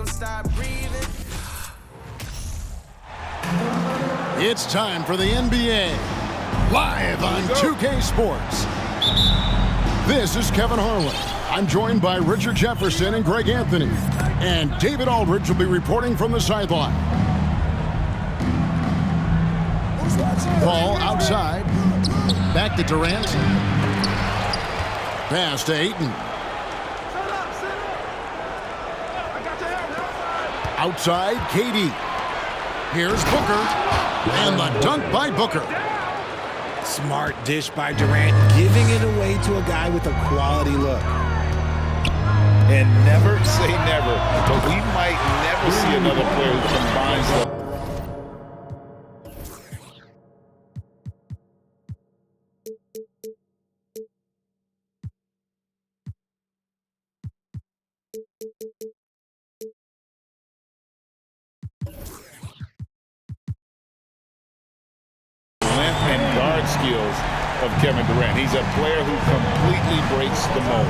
him stop breathing. It's time for the NBA, live on 2K Sports. This is Kevin Harlan. I'm joined by Richard Jefferson and Greg Anthony. And David Aldridge will be reporting from the sideline. Ball outside. Back to Durant. Pass to Ayton. Outside, KD. Here's Booker. And the dunk by Booker. Smart dish by Durant, giving it away to a guy with a quality look. And never say never, but we might never see another player who combines the length and guard skills of Kevin Durant. He's a player who completely breaks the mold.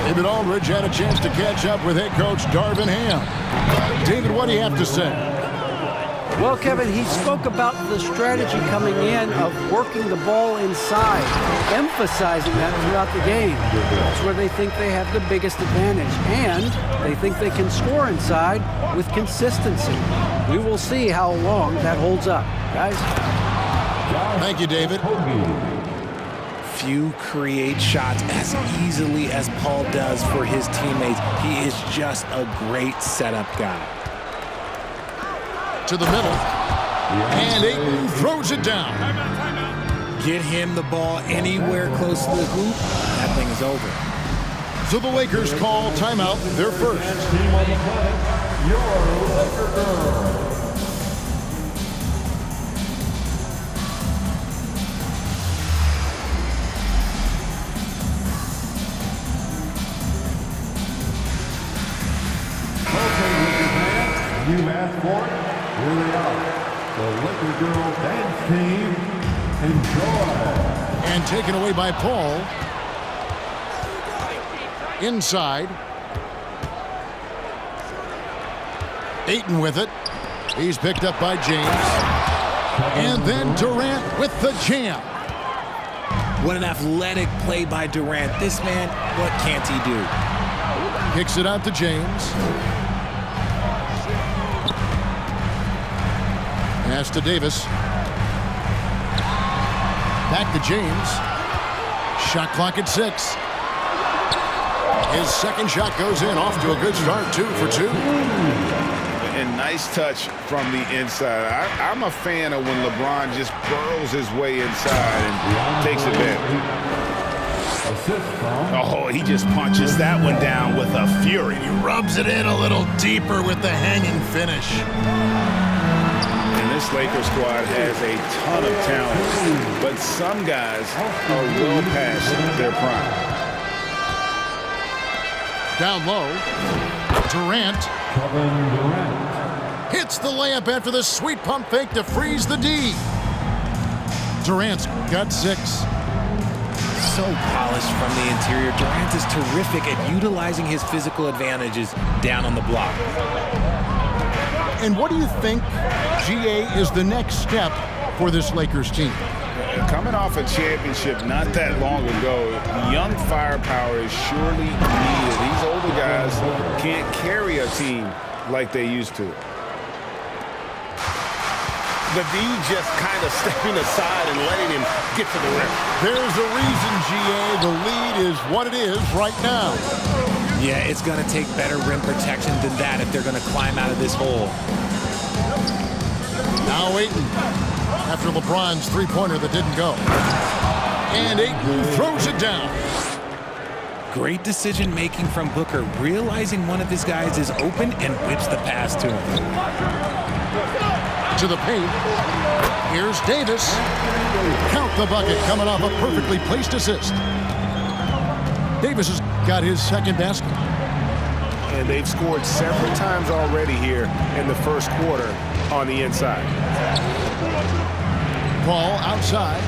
David Aldridge had a chance to catch up with head coach Darvin Ham. David, what do you have to say? Well, Kevin, he spoke about the strategy coming in of working the ball inside, emphasizing that throughout the game. That's where they think they have the biggest advantage, and they think they can score inside with consistency. We will see how long that holds up, guys. Thank you, David. Few create shots as easily as Paul does for his teammates. He is just a great setup guy. To the middle. And Ayton throws it down. Get him the ball anywhere close to the hoop, that thing is over. So the Lakers call timeout, their first. You asked for it, here they are. The Laker Girl Dance Team. Enjoy. And taken away by Paul. Inside. Ayton with it. He's picked up by James. And then Durant with the jam. What an athletic play by Durant. This man, what can't he do? Kicks it out to James. Pass to Davis. Back to James. Shot clock at 6. His second shot goes in, off to a good start, 2 for 2. And nice touch from the inside. I'm a fan of when LeBron just burrows his way inside and takes advantage. Oh, he just punches that one down with a fury. He rubs it in a little deeper with the hanging finish. This Lakers squad has a ton of talent, but some guys are well past their prime. Down low, Durant hits the layup after the sweet pump fake to freeze the D. Durant's got 6. So polished from the interior. Durant is terrific at utilizing his physical advantages down on the block. And what do you think, GA, is the next step for this Lakers team? Coming off a championship not that long ago, young firepower is surely needed. These older guys can't carry a team like they used to. The D just kind of stepping aside and letting him get to the rim. There's a reason, GA. The lead is what it is right now. Yeah, it's going to take better rim protection than that if they're going to climb out of this hole. Now Ayton, after LeBron's three-pointer that didn't go. And Ayton throws it down. Great decision-making from Booker, realizing one of his guys is open and whips the pass to him. To the paint. Here's Davis. Count the bucket, coming off a perfectly placed assist. Davis has got his second basket. And they've scored several times already here in the first quarter on the inside. Ball outside.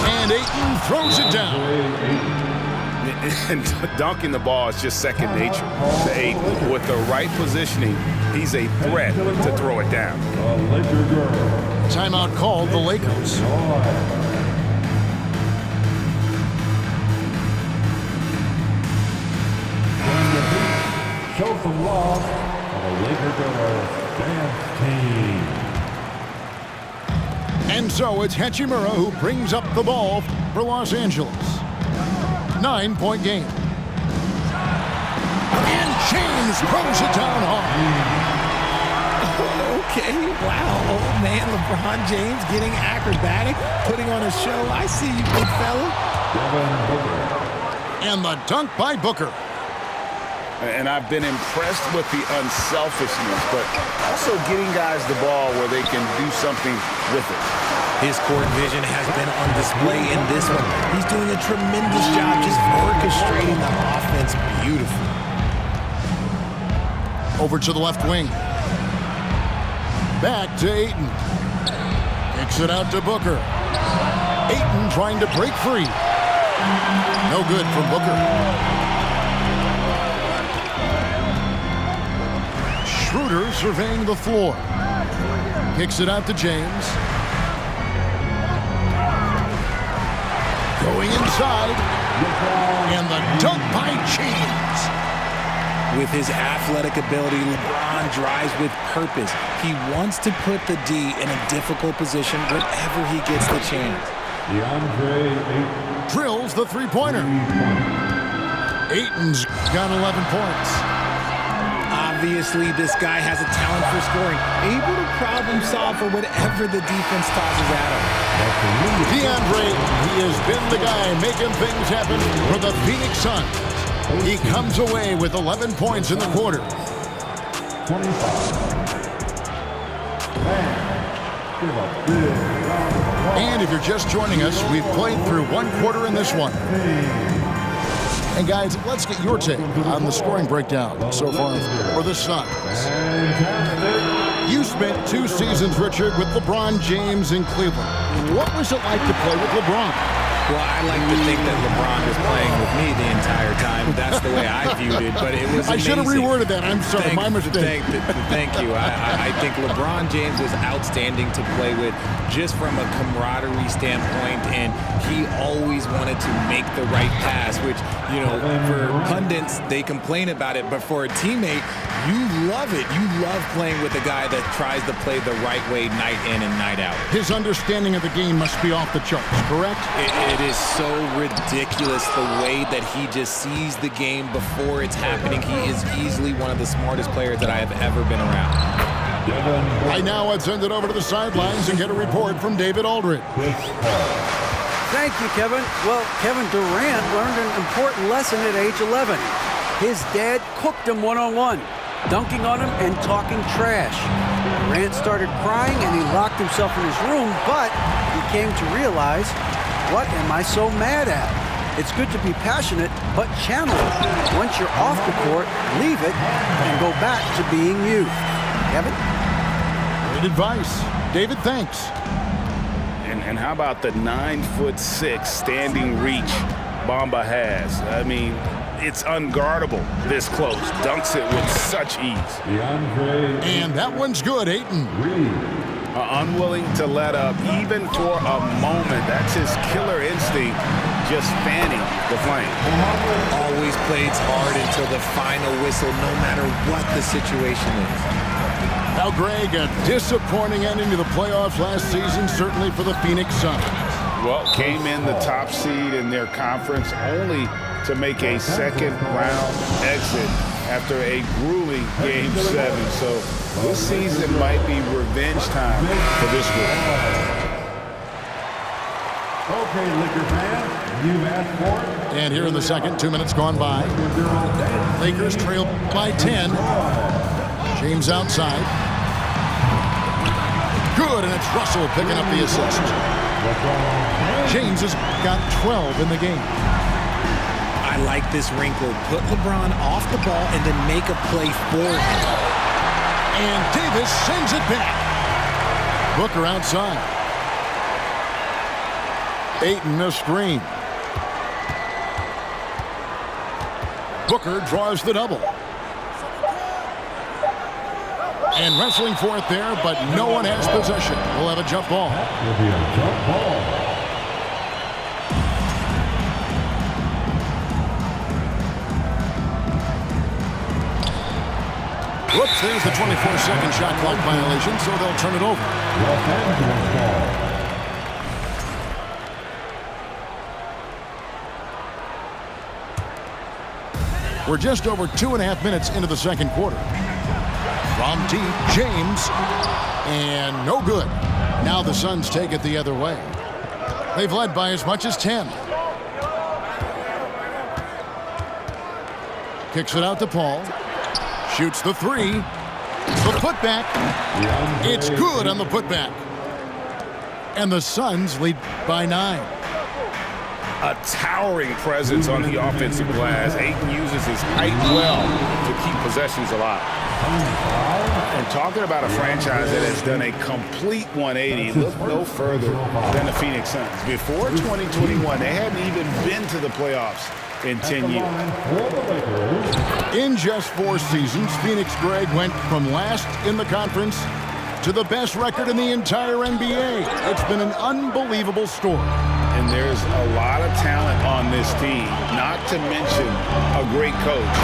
And Ayton throws it down. And dunking the ball is just second nature to Ayton. With the right positioning, he's a threat to throw it down. Timeout called the Lakers. Show some love for the Laker girls dance team. And so it's Hachimura who brings up the ball for Los Angeles. 9-point game. And James throws it down hard. Okay, wow. Old man LeBron James getting acrobatic, putting on a show. I see you, big fella. And the dunk by Booker. And I've been impressed with the unselfishness, but also getting guys the ball where they can do something with it. His court vision has been on display in this one. He's doing a tremendous job just orchestrating the offense beautifully. Over to the left wing. Back to Ayton. Kicks it out to Booker. Ayton trying to break free. No good from Booker. Schroeder surveying the floor. Kicks it out to James. Going inside. And the dunk by James. With his athletic ability, LeBron drives with purpose. He wants to put the D in a difficult position whenever he gets the chance. Drills the three-pointer. Ayton's got 11 points. Obviously, this guy has a talent for scoring, able to problem solve for whatever the defense tosses at him. DeAndre, he has been the guy making things happen for the Phoenix Suns. He comes away with 11 points in the quarter. 25. And if you're just joining us, we've played through one quarter in this one. And guys, let's get your take on the scoring breakdown so far for the Suns. You spent 2 seasons, Richard, with LeBron James in Cleveland. What was it like to play with LeBron? Well, I like to think that LeBron was playing with me the entire time. That's the way I viewed it, but it was amazing. I should have reworded that. I'm sorry, my mistake. Thank you. I think LeBron James was outstanding to play with just from a camaraderie standpoint, and he always wanted to make the right pass, which, you know, for pundits, they complain about it, but for a teammate, you love it. You love playing with a guy that tries to play the right way night in and night out. His understanding of the game must be off the charts, correct? It is so ridiculous the way that he just sees the game before it's happening. He is easily one of the smartest players that I have ever been around. Right now, I'd send it over to the sidelines and get a report from David Aldridge. Thank you, Kevin. Well, Kevin Durant learned an important lesson at age 11. His dad cooked him one-on-one, dunking on him and talking trash. Durant started crying and he locked himself in his room, but he came to realize, what am I so mad at? It's good to be passionate, but channel it. Once you're off the court, leave it and go back to being you. Kevin? Great advice. David, thanks. And how about the 9'6" standing reach Bamba has? I mean, it's unguardable this close. Dunks it with such ease. And that one's good, Ayton. Unwilling to let up even for a moment. That's his killer instinct, just fanning the flame. Always plays hard until the final whistle, no matter what the situation is. Now, Greg, a disappointing ending to the playoffs last season, certainly for the Phoenix Suns. Well, came in the top seed in their conference only to make a second-round exit after a grueling Game 7. So this season might be revenge time for this group. Okay, Laker fans, you've asked for it. And here in the second, 2 minutes gone by. Lakers trail by 10. James outside. Good, and it's Russell picking up the assist. James has got 12 in the game. I like this wrinkle. Put LeBron off the ball and then make a play for him. And Davis sends it back. Booker outside. Ayton a screen. Booker draws the double. And wrestling for it there, but no one has possession. We'll have a jump ball. Will be a jump ball. Whoops, there's the 24-second shot clock violation, so they'll turn it over. Los Angeles ball. We're just over 2.5 minutes into the second quarter. From deep, James, and no good. Now the Suns take it the other way. They've led by as much as 10. Kicks it out to Paul. Shoots the three. The putback. It's good on the putback. And the Suns lead by 9. A towering presence on the offensive glass. Ayton uses his height well to keep possessions alive. And talking about a franchise that has done a complete 180, look no further than the Phoenix Suns. Before 2021, they hadn't even been to the playoffs in 10 years. In just 4 seasons, Phoenix, Greg, went from last in the conference to the best record in the entire NBA. It's been an unbelievable story. And there's a lot of talent on this team, not to mention a great coach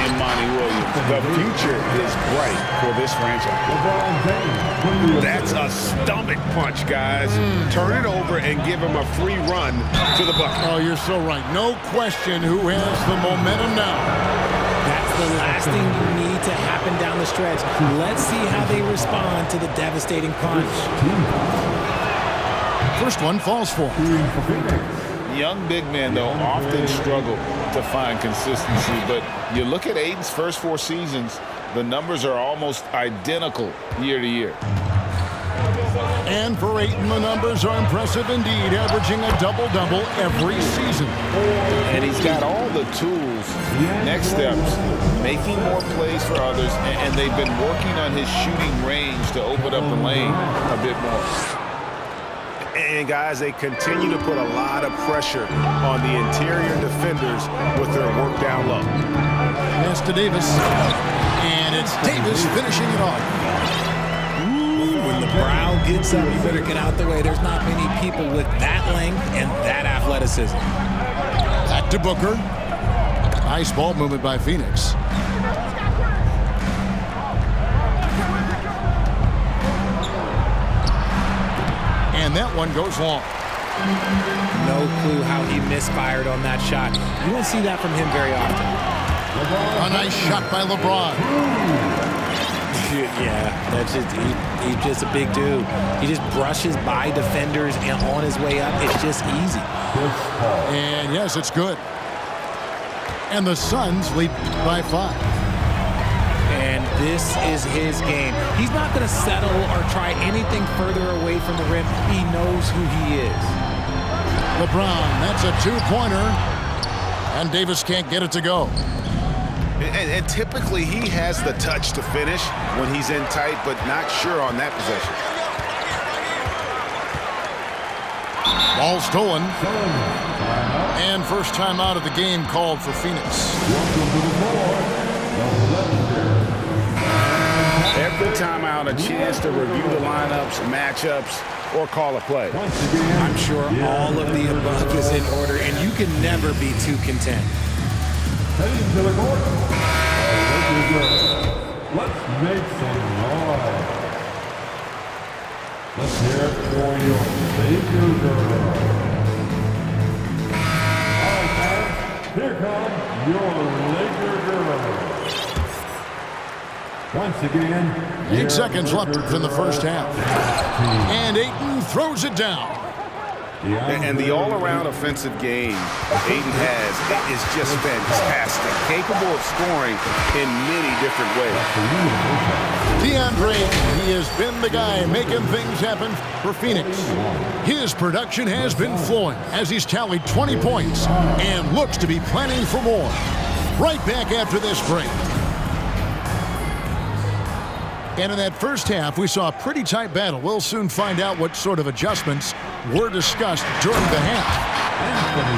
in Monty Williams. The future is bright for this franchise. That's a stomach punch, guys. Turn it over and give him a free run to the bucket. Oh, you're so right. No question who has the momentum now. That's the last thing you need to happen down the stretch. Let's see how they respond to the devastating punch. First one falls for. Young big men, though, often struggle to find consistency. But you look at Ayton's first 4 seasons, the numbers are almost identical year to year. And for Ayton, the numbers are impressive indeed, averaging a double-double every season. And he's got all the tools, next steps, making more plays for others, and they've been working on his shooting range to open up the lane a bit more. And, guys, they continue to put a lot of pressure on the interior defenders with their work down low. Pass to Davis. And it's Davis finishing it off. When the brow gets up, you better get out the way. There's not many people with that length and that athleticism. Back to Booker. Nice ball movement by Phoenix. And that one goes long. No clue how he misfired on that shot. You don't see that from him very often. A nice shot by LeBron. Yeah, that's just he's just a big dude. He just brushes by defenders and on his way up. It's just easy. And yes, it's good. And the Suns lead by 5. And this is his game. He's not going to settle or try anything further away from the rim. He knows who he is. LeBron, that's a 2-pointer. And Davis can't get it to go. And typically he has the touch to finish when he's in tight, but not sure on that possession. Ball stolen. And first time out of the game called for Phoenix. Every timeout, a chance to review the lineups, matchups, or call a play. I'm sure all of the above is in order, and you can never be too content. Heading to the court. Let's make some noise. Let's hear it for your Laker girl. All right, guys, here comes your Laker girl. Once again, 8 seconds left in the first half. And Ayton throws it down. And the all-around offensive game Ayton has is just fantastic, capable of scoring in many different ways. DeAndre Ayton, he has been the guy making things happen for Phoenix. His production has been flowing as he's tallied 20 points and looks to be planning for more. Right back after this break. And in that first half, we saw a pretty tight battle. We'll soon find out what sort of adjustments were discussed during the half.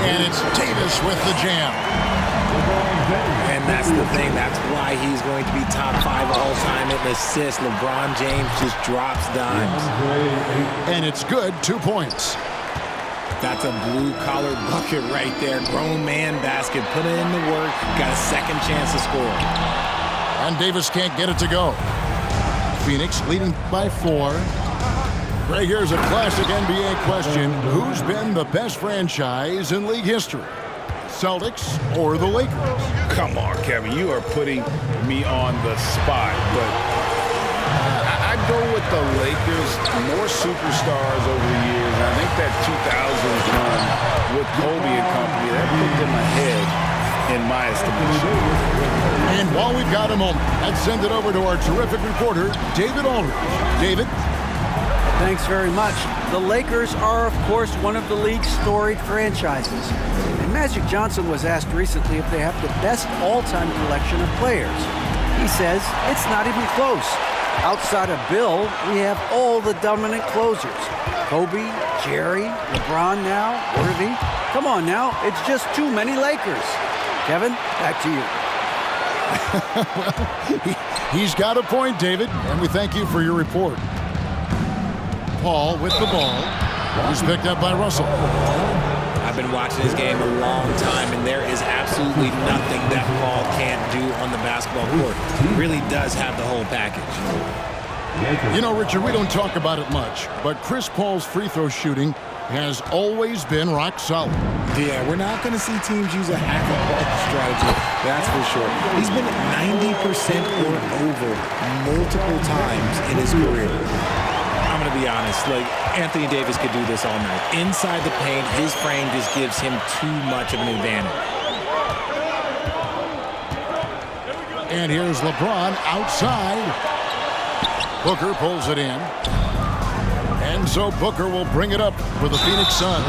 And it's Davis with the jam. And And that's the thing. That's why he's going to be top 5 all-time in assists. LeBron James just drops dimes. And it's good, 2 points. That's a blue-collar bucket right there. Grown man basket. Put in the work. Got a second chance to score. And Davis can't get it to go. Phoenix leading by 4. Greg, here's a classic NBA question. Who's been the best franchise in league history? Celtics or the Lakers? Come on, Kevin. You are putting me on the spot. But I'd go with the Lakers. More superstars over the years. I think that 2000s run with Kobe and company, that put them ahead in my estimation. And while we've got a moment, let's send it over to our terrific reporter, David Aldridge. David? Thanks very much. The Lakers are, of course, one of the league's storied franchises. And Magic Johnson was asked recently if they have the best all-time collection of players. He says it's not even close. Outside of Bill, we have all the dominant closers. Kobe, Jerry, LeBron now, Worthy. Come on now, it's just too many Lakers. Kevin, back to you. He's got a point, David, and we thank you for your report. Paul with the ball. He's picked up by Russell. I've been watching this game a long time, and there is absolutely nothing that Paul can't do on the basketball court. He really does have the whole package. You know, Richard, we don't talk about it much, but Chris Paul's free throw shooting has always been rock solid. Yeah, we're not going to see teams use a hack-a-ball strategy, that's for sure. He's been 90% or over multiple times in his career. I'm going to be honest, like, Anthony Davis could do this all night. Inside the paint, his frame just gives him too much of an advantage. And here's LeBron outside. Booker pulls it in. And so Booker will bring it up for the Phoenix Suns.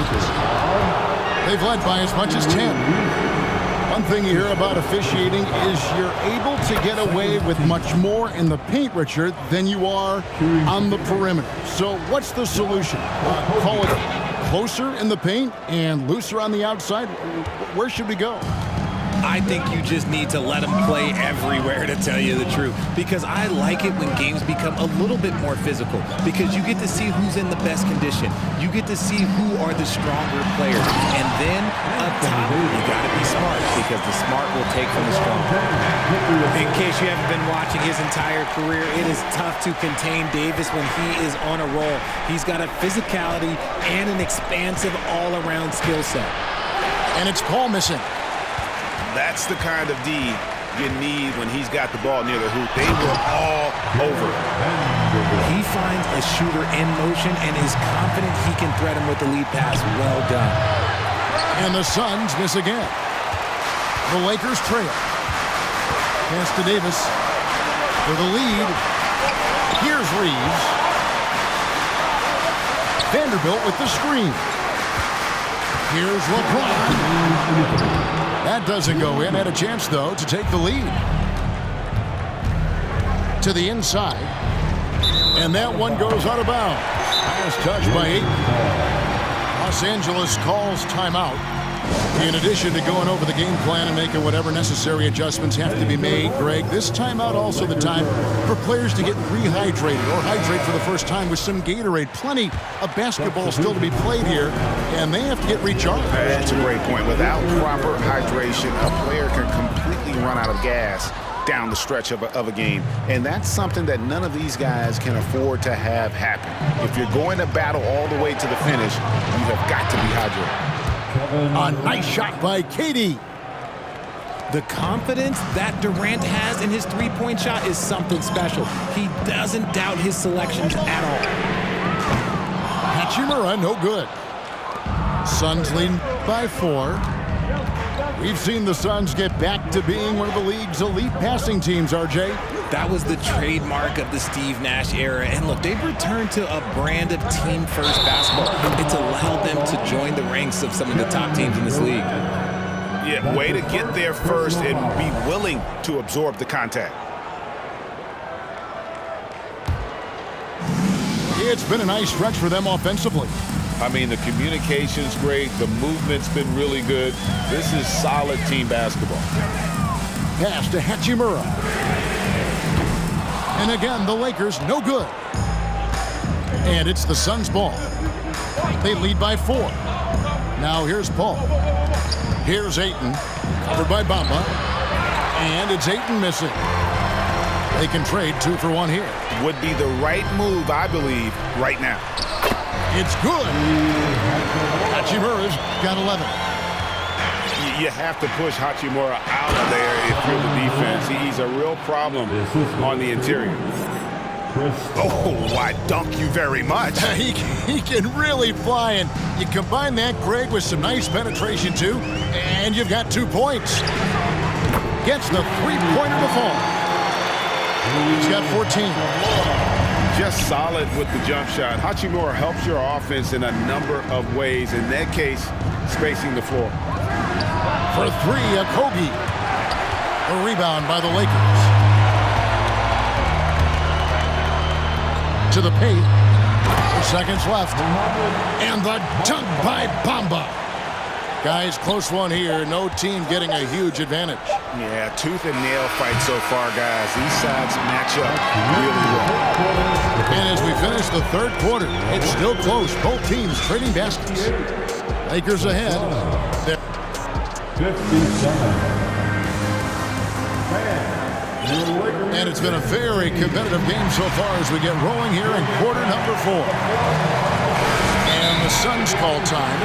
They've led by as much as 10. One thing you hear about officiating is you're able to get away with much more in the paint, Richard, than you are on the perimeter. So what's the solution? Call it closer in the paint and looser on the outside? Where should we go? I think you just need to let him play everywhere, to tell you the truth. Because I like it when games become a little bit more physical. Because you get to see who's in the best condition. You get to see who are the stronger players. And then up top, you got to be smart. Because the smart will take from the strong. In case you haven't been watching his entire career, it is tough to contain Davis when he is on a roll. He's got a physicality and an expansive all-around skill set. And it's Paul missing. That's the kind of D you need when he's got the ball near the hoop. They were all over. He finds a shooter in motion and is confident he can thread him with the lead pass. Well done. And the Suns miss again. The Lakers trail. Pass to Davis for the lead. Here's Reeves. Vanderbilt with the screen. Here's LeBron. That doesn't go in. Had a chance, though, to take the lead. To the inside. And that one goes out of bounds. Last touch by Ayton. Los Angeles calls timeout. In addition to going over the game plan and making whatever necessary adjustments have to be made, Greg, this timeout also the time for players to get rehydrated or hydrate for the first time with some Gatorade. Plenty of basketball still to be played here, and they have to get recharged. That's a great point. Without proper hydration, a player can completely run out of gas down the stretch of a game. And that's something that none of these guys can afford to have happen. If you're going to battle all the way to the finish, you have got to be hydrated. A nice shot by Katie. The confidence that Durant has in his three-point shot is something special. He doesn't doubt his selections at all. Hachimura, no good. Suns leading by 4. We've seen the Suns get back to being one of the league's elite passing teams, RJ. That was the trademark of the Steve Nash era. And look, they've returned to a brand of team-first basketball. It's allowed them to join the ranks of some of the top teams in this league. Yeah, way to get there first and be willing to absorb the contact. It's been a nice stretch for them offensively. I mean, the communication's great. The movement's been really good. This is solid team basketball. Pass to Hachimura. And again, the Lakers no good. And it's the Suns' ball. They lead by 4. Now here's Paul. Here's Ayton, covered by Bamba. And it's Ayton missing. They can trade 2 for 1 here. Would be the right move, I believe, right now. It's good. Hachimura's got 11. You have to push Hachimura out of there if you're the defense. He's a real problem on the interior. Oh, I dunk you very much. He can really fly, and you combine that, Greg, with some nice penetration, too, and you've got 2 points. Gets the three-pointer to fall. He's got 14. Just solid with the jump shot. Hachimura helps your offense in a number of ways. In that case, spacing the floor. For 3, Okogie. A rebound by the Lakers. To the paint. 4 seconds left. And the dunk by Bamba. Guys, close one here. No team getting a huge advantage. Yeah, tooth and nail fight so far, guys. These sides match up really well. And as we finish the 3rd quarter, it's still close. Both teams trading baskets. Lakers ahead. They're 57. And it's been a very competitive game so far as we get rolling here in quarter number 4. And the Suns call time.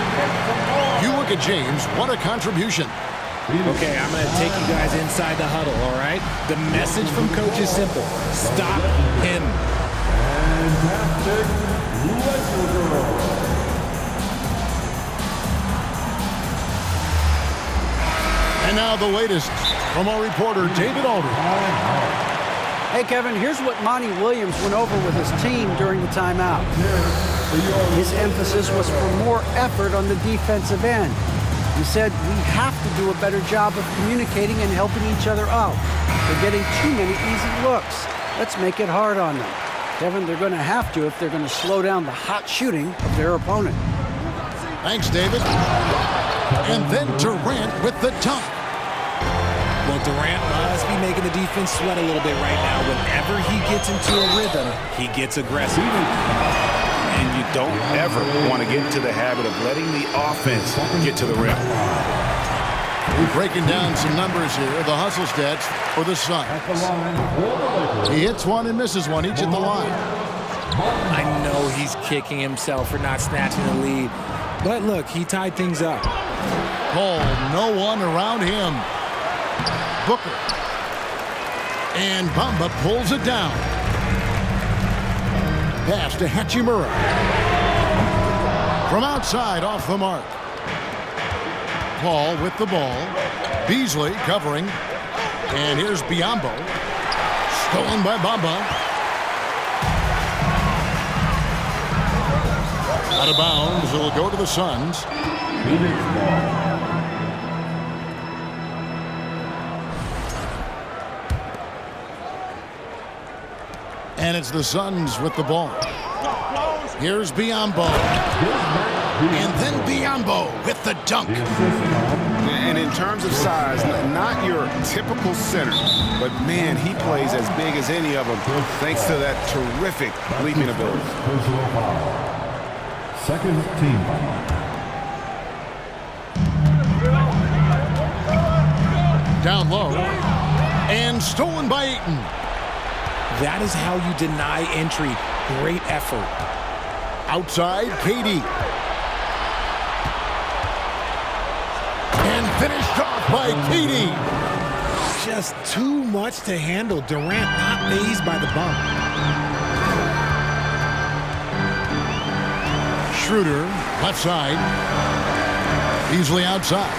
You look at James, what a contribution. Okay, I'm going to take you guys inside the huddle, all right? The message from coach is simple. Stop him. Fantastic Laker girl. And now the latest from our reporter, David Aldridge. Hey, Kevin, here's what Monty Williams went over with his team during the timeout. His emphasis was for more effort on the defensive end. He said, we have to do a better job of communicating and helping each other out. They're getting too many easy looks. Let's make it hard on them. Kevin, they're going to have to if they're going to slow down the hot shooting of their opponent. Thanks, David. And then Durant with the dunk. Well, Durant must be making the defense sweat a little bit right now. Whenever he gets into a rhythm, he gets aggressive. And you don't ever want to get into the habit of letting the offense get to the rim. We're breaking down some numbers here. The hustle stats for the Suns. He hits one and misses one, each at the line. I know he's kicking himself for not snatching the lead. But look, he tied things up. Paul, no one around him. Booker. And Bamba pulls it down. Pass to Hachimura. From outside, off the mark. Paul with the ball. Beasley covering. And here's Biyombo. Stolen by Bamba. Out of bounds. It'll go to the Suns. And it's the Suns with the ball. Here's Biyombo. And then Biyombo with the dunk. And in terms of size, not your typical center, but man, he plays as big as any of them thanks to that terrific leaping ability. Second team. Down low. And stolen by Ayton. That is how you deny entry. Great effort. Outside, KD. And finished off by KD. Just too much to handle. Durant not fazed by the bump. Schroeder, left side. Easily outside.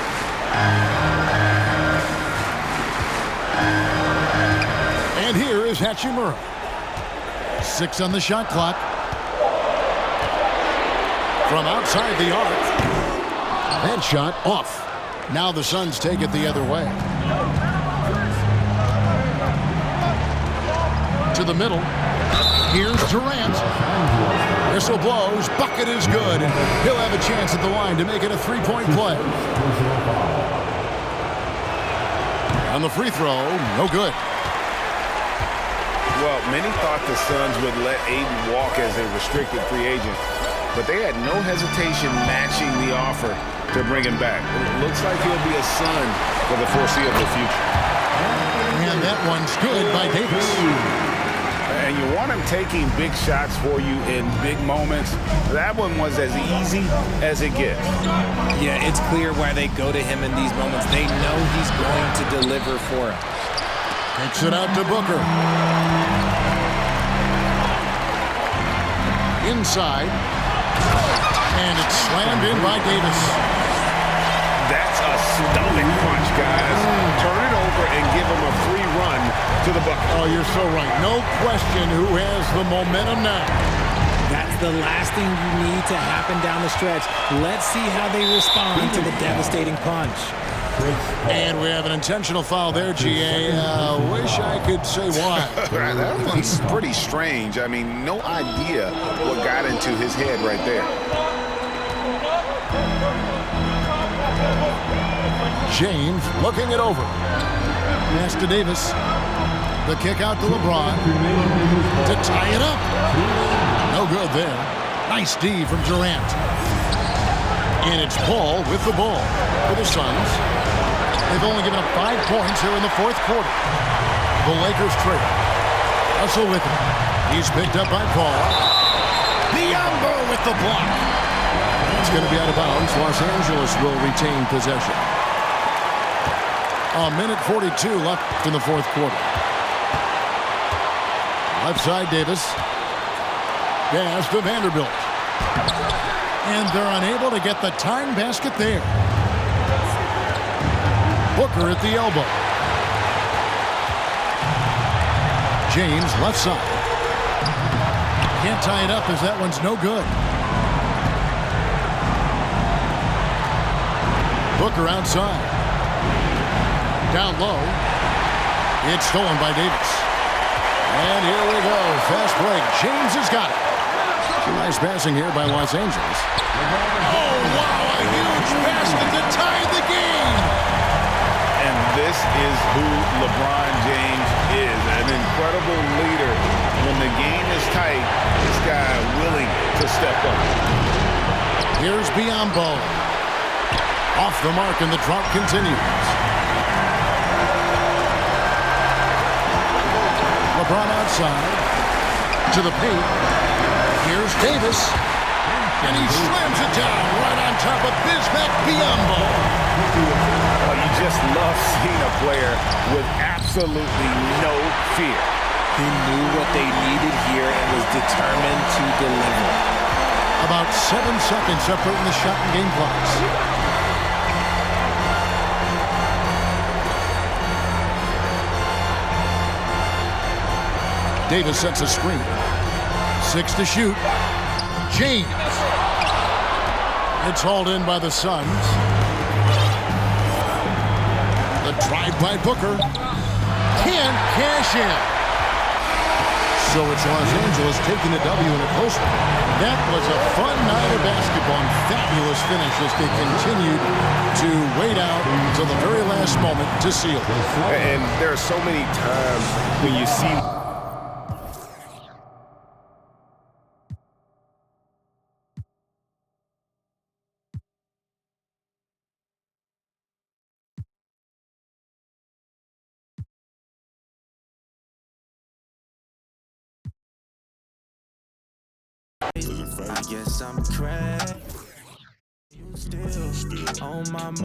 And here is Hachimura. 6 on the shot clock. From outside the arc. That shot off. Now the Suns take it the other way. To the middle. Here's Durant. Whistle blows. Bucket is good. And he'll have a chance at the line to make it a 3-point play. On the free throw, no good. Well, many thought the Suns would let Aiden walk as a restricted free agent, but they had no hesitation matching the offer to bring him back. It looks like he'll be a Sun for the foreseeable future. And that one's good by Davis. And you want him taking big shots for you in big moments. That one was as easy as it gets. Yeah, it's clear why they go to him in these moments. They know he's going to deliver for them. Takes it out to Booker. Inside. And it's slammed in by Davis. That's a stomach punch, guys. Turn it over and give him a free run to the bucket. Oh, you're so right. No question who has the momentum now. That's the last thing you need to happen down the stretch. Let's see how they respond to the devastating punch. And we have an intentional foul there, GA. Wish I could say why. That one's pretty strange. I mean, no idea what got into his head right there. James looking it over. Pass to Davis. The kick out to LeBron. To tie it up. No good there. Nice D from Durant. And it's Paul with the ball for the Suns. They've only given up 5 points here in the fourth quarter. The Lakers trail. Russell with him. He's picked up by Paul. Biombo with the block. It's going to be out of bounds. Los Angeles will retain possession. A minute 42 left in the fourth quarter. Left side, Davis. Pass to Vanderbilt. And they're unable to get the time basket there. Booker at the elbow. James left side. Can't tie it up as that one's no good. Booker outside. Down low. It's stolen by Davis. And here we go. Fast break. James has got it. Nice passing here by Los Angeles. Oh, wow. A huge basket to tie the game. And this is who LeBron James is. An incredible leader. When the game is tight, this guy willing to step up. Here's Biombo. Off the mark, and the drought continues. LeBron outside. To the paint. Here's Davis. And he slams it down right on top of Bismack Biombo. Oh, you just love seeing a player with absolutely no fear. He knew what they needed here and was determined to deliver. About 7 seconds separating the shot and game clocks. Davis sets a screen. 6 to shoot. James. It's hauled in by the Suns. The drive by Booker. Can't cash in. So it's Los Angeles taking the W in a close one. That was a fun night of basketball and fabulous finish as they continued to wait out until the very last moment to seal. And there are so many times when you see I guess I'm crazy. You still on my mind.